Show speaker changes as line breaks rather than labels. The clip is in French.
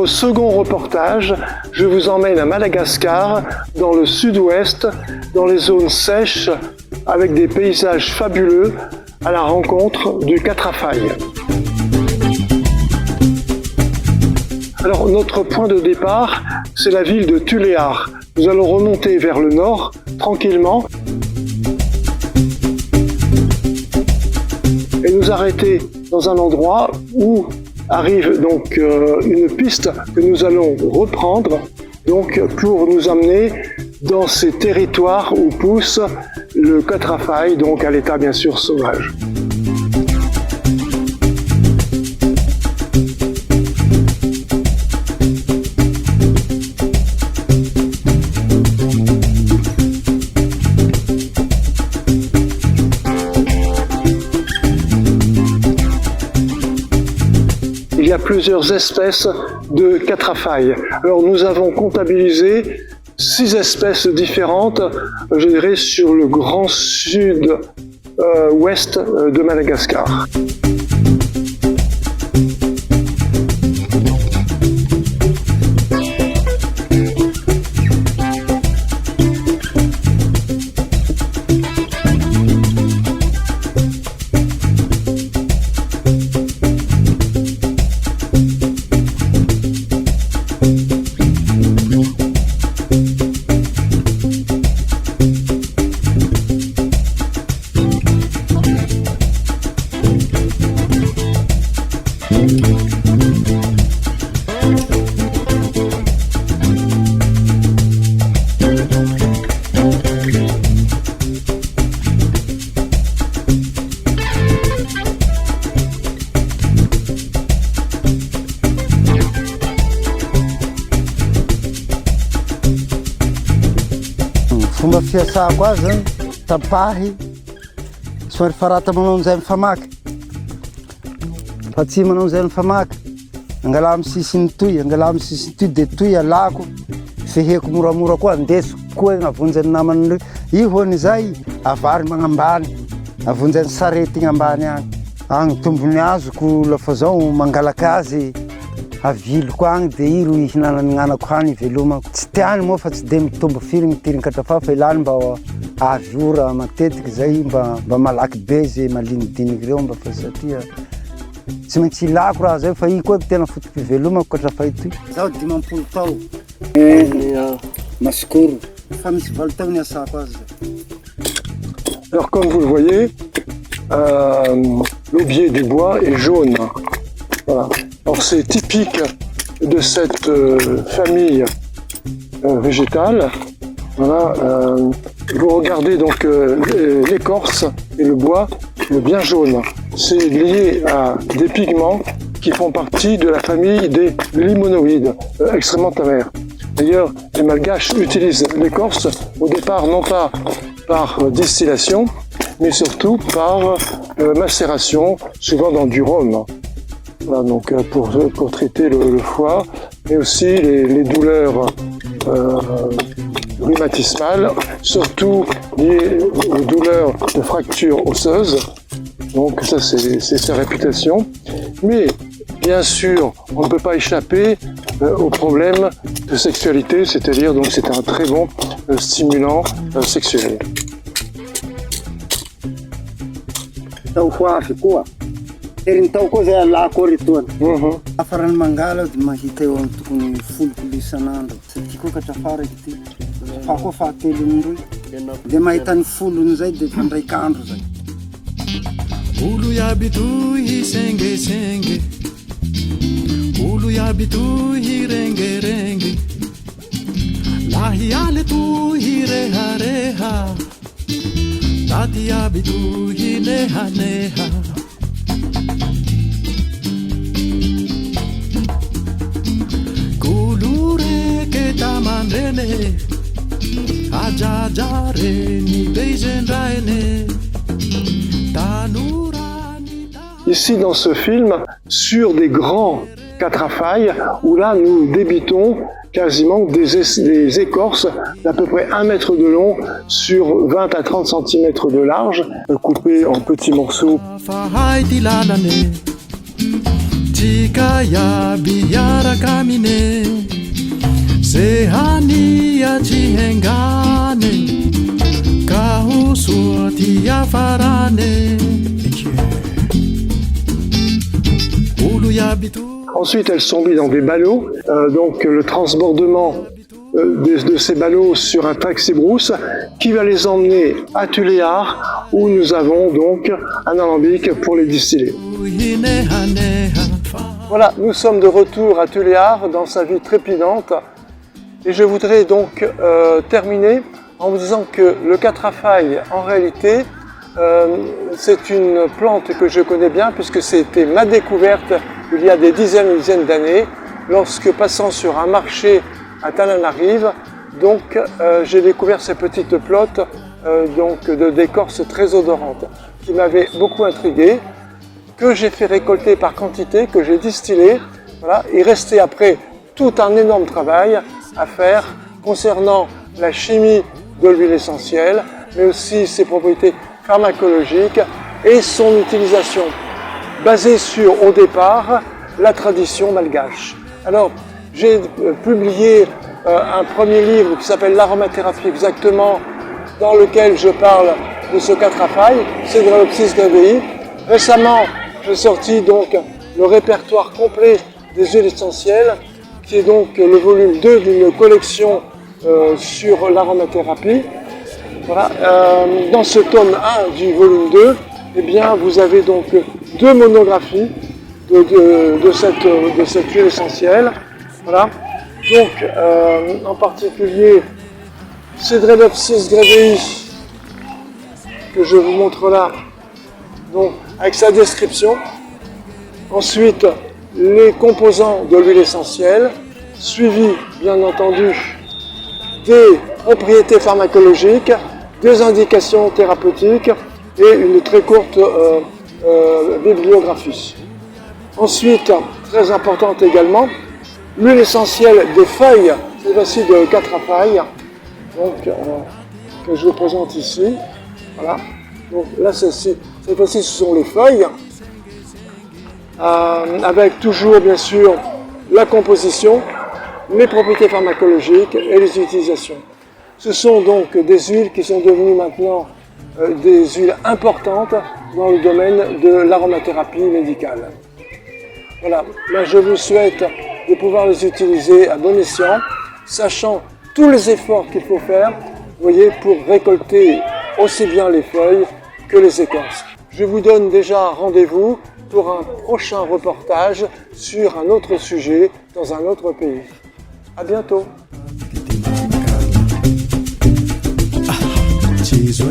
notre second reportage, je vous emmène à Madagascar, dans le sud-ouest, dans les zones sèches, avec des paysages fabuleux, à la rencontre du Quatrafaille. Alors, notre point de départ, c'est la ville de Tuléar. Nous allons remonter vers le nord, tranquillement, et nous arrêter dans un endroit où arrive donc une piste que nous allons reprendre donc pour nous amener dans ces territoires où pousse le Quatrafaille, donc à l'état bien sûr sauvage. Il y a plusieurs espèces de Quatrafaille. Alors nous avons comptabilisé 6 espèces différentes, je dirais, sur le grand sud-ouest de Madagascar.
Fomba fiasako azy zany, tapahy, somary farata manao an'izay amin'ny famaky. Fa tsy manao an'izay amin'ny famaky. Angala amin'ny sisiny toy, angala amin'ny sisiny toy dia toy alako. Feheko moramora koa, andesiko koa avonjany namany reo. Io hoan'izay, avary magnambany, avonjany sarety igny ambany agny. Agny tombony azoko lafa zao mangalaka azy, aviloko agny dia i ro ihinanany gn'anako hany velomako. Tsy tiany moa fa tsy dia mitombo firy mitiriny Quatrafaille fa ilany mba avy ora matetiky zay mba malaky be zay malinidiniky reo mba fa satria tsy maintsy ilako raha zay fa i koa tena fotom-pivelomako Quatrafaille toy. Zaho 50 tao. Masikoro. Fa misy 20 tao niasako azy.
Alors comme vous le voyez, l'aubier du bois est jaune. Voilà. Alors c'est typique de cette famille végétale. Voilà, vous regardez donc l'écorce et le bois bien jaune. C'est lié à des pigments qui font partie de la famille des limonoïdes, extrêmement amers. D'ailleurs, les Malgaches utilisent l'écorce au départ non pas par distillation, mais surtout par macération, souvent dans du rhum. Voilà, donc pour traiter le foie, mais aussi les douleurs rhumatismales, surtout liées aux douleurs de fractures osseuses. Donc ça c'est sa réputation. Mais bien sûr, on ne peut pas échapper aux problèmes de sexualité, c'est-à-dire donc c'est un très bon stimulant sexuel.
Tao koa zay alako retoany. Afarany mangala dia mahita eo amin'ny tokony 10 isan'andro. Satria koa Quatrafaille raiky ty. Fa koa fahatelo amin'ireo. Dia mahita ny 10 zay dia fandraika andro zay.
Olo iaby toy sengesenge, olo iaby toy rengerenge, lahy ale toy rehareha, taty iaby toy nehaneha. Kulure ke tamandrene, ajajare ni peisendraene, tanura.
Ici dans ce film, sur des grands Quatrafailles, où là nous débitons quasiment des écorces d'à peu près 1 mètre de long sur 20 à 30 cm de large, coupées en petits morceaux.
Atsika yabiara kamine Sehani achihengane Kahusuati yafarane Ulu yabitu.
Ensuite, elles sont mises dans des ballots. Donc le transbordement de ces ballots sur un taxi-brousse qui va les emmener à Tuléar où nous avons donc un alambic pour les distiller. Voilà, nous sommes de retour à Tuléar dans sa vie trépidante et je voudrais donc terminer en vous disant que le quatrafaille en réalité c'est une plante que je connais bien puisque c'était ma découverte il y a des dizaines d'années lorsque passant sur un marché à Tananarive, donc j'ai découvert ces petites plottes donc d'écorce très odorante qui m'avaient beaucoup intrigué, que j'ai fait récolter par quantité, que j'ai distillé. Voilà. Il restait après tout un énorme travail à faire concernant la chimie de l'huile essentielle, mais aussi ses propriétés pharmacologiques et son utilisation basée sur, au départ, la tradition malgache. Alors, j'ai publié un premier livre qui s'appelle L'aromathérapie exactement, dans lequel je parle de ce quatrafaille, Cedrelopsis gravei. Récemment, j'ai sorti donc le répertoire complet des huiles essentielles, qui est donc le volume 2 d'une collection sur l'aromathérapie. Voilà. Dans ce tome 1 du volume 2, eh bien, vous avez donc deux monographies de cette huile essentielle. Voilà. Donc, en particulier, Cedrelopsis gravei, que je vous montre là, donc, avec sa description. Ensuite, les composants de l'huile essentielle, suivi, bien entendu, des propriétés pharmacologiques, des indications thérapeutiques et une très courte bibliographie. Ensuite, très importante également, l'huile essentielle des feuilles, cette fois-ci de quatrafaille, donc, que je vous présente ici. Voilà. Donc là, cette fois-ci, ce sont les feuilles, avec toujours, bien sûr, la composition, les propriétés pharmacologiques et les utilisations. Ce sont donc des huiles qui sont devenues maintenant des huiles importantes dans le domaine de l'aromathérapie médicale. Voilà, moi je vous souhaite de pouvoir les utiliser à bon escient, sachant tous les efforts qu'il faut faire, vous voyez, pour récolter aussi bien les feuilles que les écorces. Je vous donne déjà rendez-vous pour un prochain reportage sur un autre sujet dans un autre pays. À bientôt.
Cheese